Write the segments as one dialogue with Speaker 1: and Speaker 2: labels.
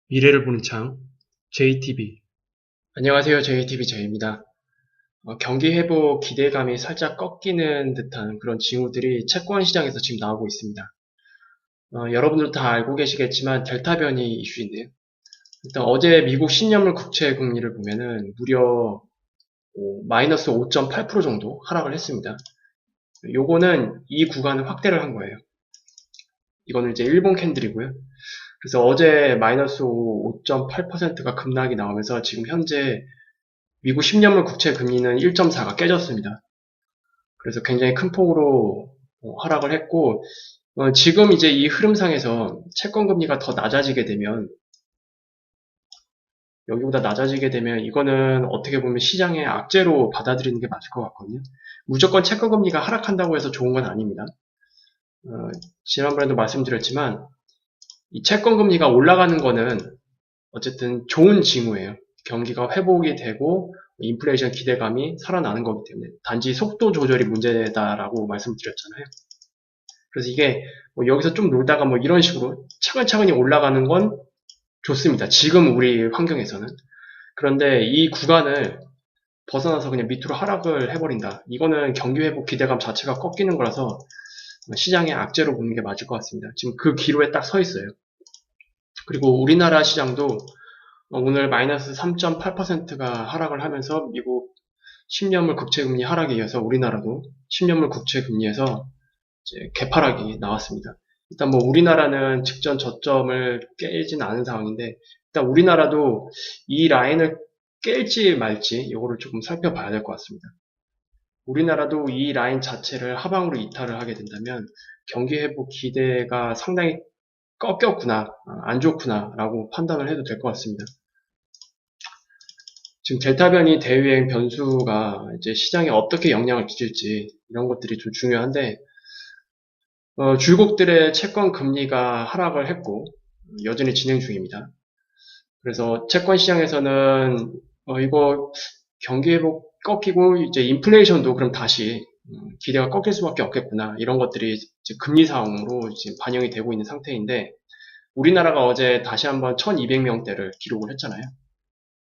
Speaker 1: 미래를 보는 창, JTB.
Speaker 2: 안녕하세요. JTB 제이입니다. 경기 회복 기대감이 살짝 꺾이는 듯한 그런 징후들이 채권 시장에서 지금 나오고 있습니다. 여러분들 다 알고 계시겠지만 델타 변이 이슈인데요. 일단 어제 미국 10년물 국채 금리를 보면은 무려 마이너스 5.8% 정도 하락을 했습니다. 요거는 이 구간을 확대를 한 거예요. 이거는 이제 일본 캔들이고요. 그래서 어제 마이너스 5.8%가 급락이 나오면서 지금 현재 미국 10년물 국채 금리는 1.4가 깨졌습니다. 그래서 굉장히 큰 폭으로 하락을 했고, 지금 이제 이 흐름상에서 채권 금리가 더 낮아지게 되면, 여기보다 낮아지게 되면 이거는 어떻게 보면 시장의 악재로 받아들이는 게 맞을 것 같거든요. 무조건 채권 금리가 하락한다고 해서 좋은 건 아닙니다. 어, 지난번에도 말씀드렸지만 이 채권 금리가 올라가는 거는 어쨌든 좋은 징후예요. 경기가 회복이 되고 인플레이션 기대감이 살아나는 거기 때문에 단지 속도 조절이 문제다라고 말씀드렸잖아요. 그래서 이게 뭐 여기서 좀 놀다가 뭐 이런 식으로 차근차근히 올라가는 건 좋습니다. 지금 우리 환경에서는. 그런데 이 구간을 벗어나서 그냥 밑으로 하락을 해버린다. 이거는 경기 회복 기대감 자체가 꺾이는 거라서 시장의 악재로 보는 게 맞을 것 같습니다. 지금 그 기로에 딱 서 있어요. 그리고 우리나라 시장도 오늘 마이너스 3.8%가 하락을 하면서 미국 10년물 국채금리 하락에 이어서 우리나라도 10년물 국채금리에서 이제 개파락이 나왔습니다. 일단 뭐 우리나라는 직전 저점을 깨진 않은 상황인데 일단 우리나라도 이 라인을 깰지 말지 이거를 조금 살펴봐야 될 것 같습니다. 우리나라도 이 라인 자체를 하방으로 이탈을 하게 된다면 경기 회복 기대가 상당히 꺾였구나, 안 좋구나라고 판단을 해도 될 것 같습니다. 지금 델타 변이 대유행 변수가 이제 시장에 어떻게 영향을 끼칠지 이런 것들이 좀 중요한데 주국들의 채권 금리가 하락을 했고 여전히 진행 중입니다. 그래서 채권 시장에서는 이거 경기 회복 꺾이고 이제 인플레이션도 그럼 다시 기대가 꺾일 수밖에 없겠구나 이런 것들이 이제 금리 상황으로 지금 반영이 되고 있는 상태인데 우리나라가 어제 다시 한번 1200명대를 기록을 했잖아요.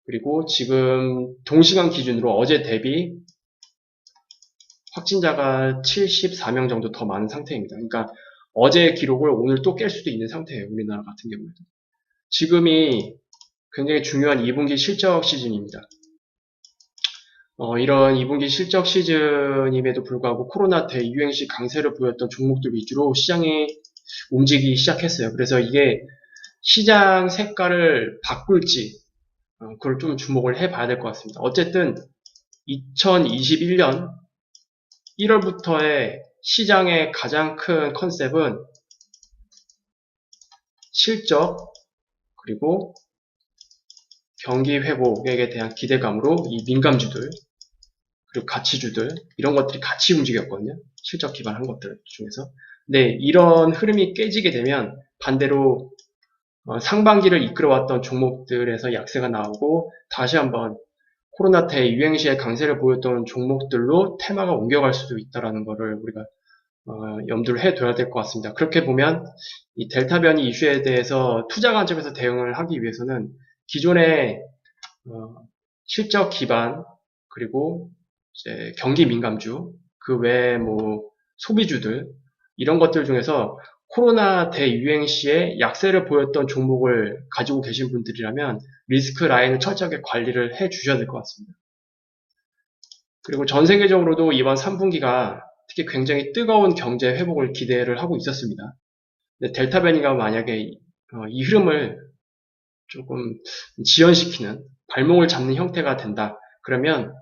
Speaker 2: 그리고 지금 동시간 기준으로 어제 대비 확진자가 74명 정도 더 많은 상태입니다. 그러니까 어제 기록을 오늘 또 깰 수도 있는 상태예요. 우리나라 같은 경우에도. 지금이 굉장히 중요한 2분기 실적 시즌입니다. 이런 2분기 실적 시즌임에도 불구하고 코로나 대유행시 강세를 보였던 종목들 위주로 시장이 움직이기 시작했어요. 그래서 이게 시장 색깔을 바꿀지 그걸 좀 주목을 해봐야 될 것 같습니다. 어쨌든 2021년 1월부터의 시장의 가장 큰 컨셉은 실적 그리고 경기 회복에 대한 기대감으로 이 민감주들 그리고 가치주들 이런 것들이 같이 움직였거든요. 실적 기반한 것들 중에서. 근데 이런 흐름이 깨지게 되면 반대로 상반기를 이끌어왔던 종목들에서 약세가 나오고 다시 한번 코로나 대유행 시에 강세를 보였던 종목들로 테마가 옮겨갈 수도 있다는 것을 우리가 염두를 해둬야 될 것 같습니다. 그렇게 보면 이 델타 변이 이슈에 대해서 투자 관점에서 대응을 하기 위해서는 기존의 실적 기반 그리고 이제 경기 민감주 그 외에 뭐 소비주들 이런 것들 중에서 코로나 대유행 시에 약세를 보였던 종목을 가지고 계신 분들이라면 리스크 라인을 철저하게 관리를 해 주셔야 될 것 같습니다. 그리고 전 세계적으로도 이번 3분기가 특히 굉장히 뜨거운 경제 회복을 기대를 하고 있었습니다. 근데 델타 변이가 만약에 이 흐름을 조금 지연시키는 발목을 잡는 형태가 된다. 그러면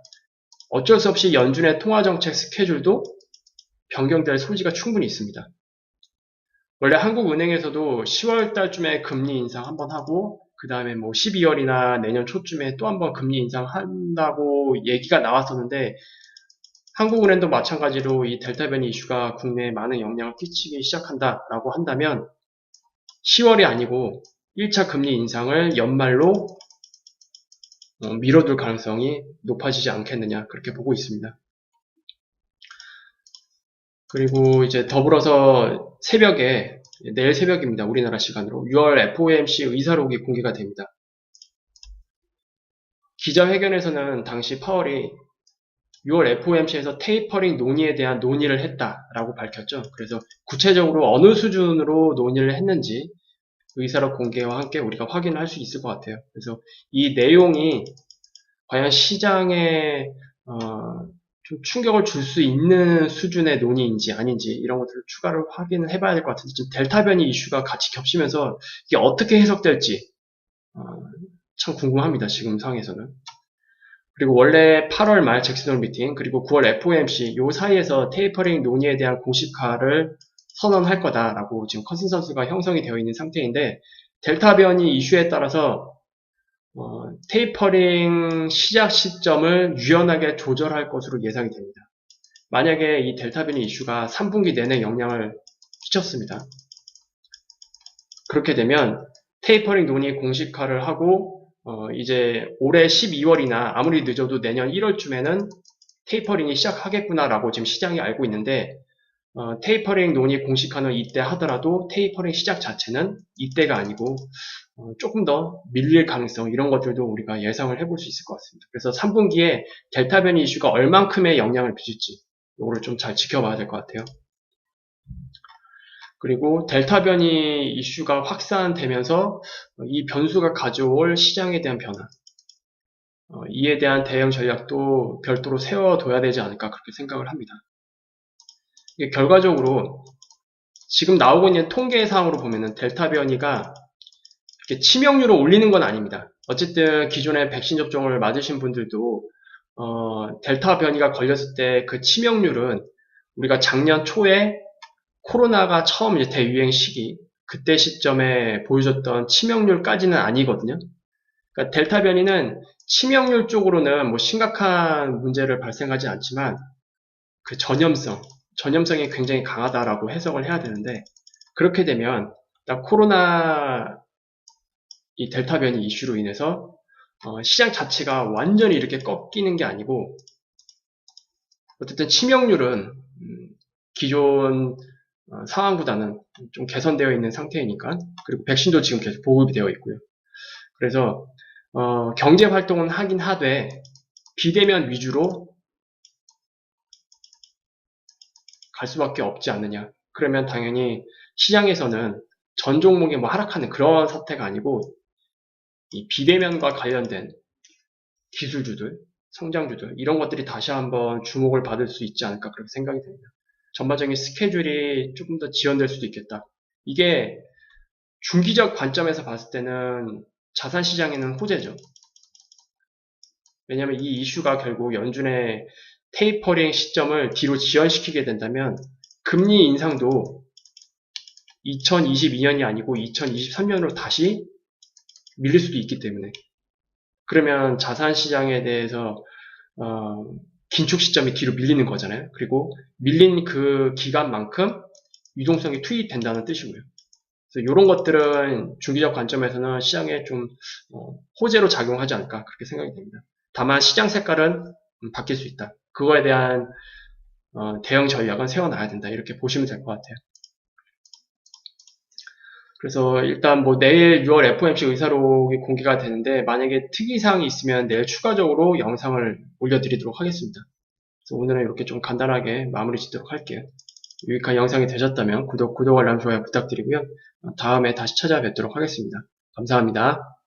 Speaker 2: 어쩔 수 없이 연준의 통화정책 스케줄도 변경될 소지가 충분히 있습니다. 원래 한국은행에서도 10월 달쯤에 금리 인상 한번 하고 그 다음에 뭐 12월이나 내년 초쯤에 또 한번 금리 인상한다고 얘기가 나왔었는데 한국은행도 마찬가지로 이 델타 변이 이슈가 국내에 많은 영향을 끼치기 시작한다라고 한다면 10월이 아니고 1차 금리 인상을 연말로 미뤄둘 가능성이 높아지지 않겠느냐 그렇게 보고 있습니다. 그리고 이제 더불어서 새벽에 내일 새벽입니다. 우리나라 시간으로 6월 FOMC 의사록이 공개가 됩니다. 기자회견에서는 당시 파월이 6월 FOMC에서 테이퍼링 논의에 대한 논의를 했다라고 밝혔죠. 그래서 구체적으로 어느 수준으로 논의를 했는지 의사록 공개와 함께 우리가 확인할 수 있을 것 같아요. 그래서 이 내용이 과연 시장에 좀 충격을 줄 수 있는 수준의 논의인지 아닌지 이런 것들을 추가로 확인을 해봐야 될 것 같은데 지금 델타 변이 이슈가 같이 겹치면서 이게 어떻게 해석될지 참 궁금합니다. 지금 상황에서는. 그리고 원래 8월 말 잭슨홀 미팅 그리고 9월 FOMC 요 사이에서 테이퍼링 논의에 대한 공식화를 선언할 거다라고 지금 컨센서스가 형성이 되어 있는 상태인데 델타 변이 이슈에 따라서 테이퍼링 시작 시점을 유연하게 조절할 것으로 예상이 됩니다. 만약에 이 델타 변이 이슈가 3분기 내내 영향을 끼쳤습니다. 그렇게 되면 테이퍼링 논의 공식화를 하고 이제 올해 12월이나 아무리 늦어도 내년 1월쯤에는 테이퍼링이 시작하겠구나라고 지금 시장이 알고 있는데 테이퍼링 논의 공식화는 이때 하더라도 테이퍼링 시작 자체는 이때가 아니고 조금 더 밀릴 가능성 이런 것들도 우리가 예상을 해볼 수 있을 것 같습니다. 그래서 3분기에 델타 변이 이슈가 얼만큼의 영향을 미칠지 이거를 좀 잘 지켜봐야 될 것 같아요. 그리고 델타 변이 이슈가 확산되면서 이 변수가 가져올 시장에 대한 변화 이에 대한 대응 전략도 별도로 세워둬야 되지 않을까 그렇게 생각을 합니다. 이게 결과적으로 지금 나오고 있는 통계상으로 보면은 델타 변이가 이렇게 치명률을 올리는 건 아닙니다. 어쨌든 기존에 백신 접종을 맞으신 분들도 델타 변이가 걸렸을 때 그 치명률은 우리가 작년 초에 코로나가 처음 이제 대유행 시기 그때 시점에 보여줬던 치명률까지는 아니거든요. 그러니까 델타 변이는 치명률 쪽으로는 뭐 심각한 문제를 발생하지 않지만 그 전염성이 굉장히 강하다라고 해석을 해야 되는데 그렇게 되면 딱 코로나 이 델타 변이 이슈로 인해서 시장 자체가 완전히 이렇게 꺾이는 게 아니고 어쨌든 치명률은 기존 상황보다는 좀 개선되어 있는 상태이니까 그리고 백신도 지금 계속 보급이 되어 있고요. 그래서 경제 활동은 하긴 하되 비대면 위주로 갈 수밖에 없지 않느냐. 그러면 당연히 시장에서는 전 종목이 뭐 하락하는 그런 사태가 아니고 이 비대면과 관련된 기술주들, 성장주들 이런 것들이 다시 한번 주목을 받을 수 있지 않을까 그렇게 생각이 됩니다. 전반적인 스케줄이 조금 더 지연될 수도 있겠다. 이게 중기적 관점에서 봤을 때는 자산 시장에는 호재죠. 왜냐하면 이 이슈가 결국 연준의 테이퍼링 시점을 뒤로 지연시키게 된다면 금리 인상도 2022년이 아니고 2023년으로 다시 밀릴 수도 있기 때문에 그러면 자산 시장에 대해서 긴축 시점이 뒤로 밀리는 거잖아요. 그리고 밀린 그 기간만큼 유동성이 투입된다는 뜻이고요. 그래서 이런 것들은 중기적 관점에서는 시장에 좀 호재로 작용하지 않을까 그렇게 생각이 됩니다. 다만 시장 색깔은 바뀔 수 있다. 그거에 대한 대응 전략은 세워놔야 된다. 이렇게 보시면 될 것 같아요. 그래서 일단 뭐 내일 6월 FOMC 의사록이 공개가 되는데 만약에 특이사항이 있으면 내일 추가적으로 영상을 올려드리도록 하겠습니다. 그래서 오늘은 이렇게 좀 간단하게 마무리 짓도록 할게요. 유익한 영상이 되셨다면 구독, 알람, 좋아요 부탁드리고요. 다음에 다시 찾아뵙도록 하겠습니다. 감사합니다.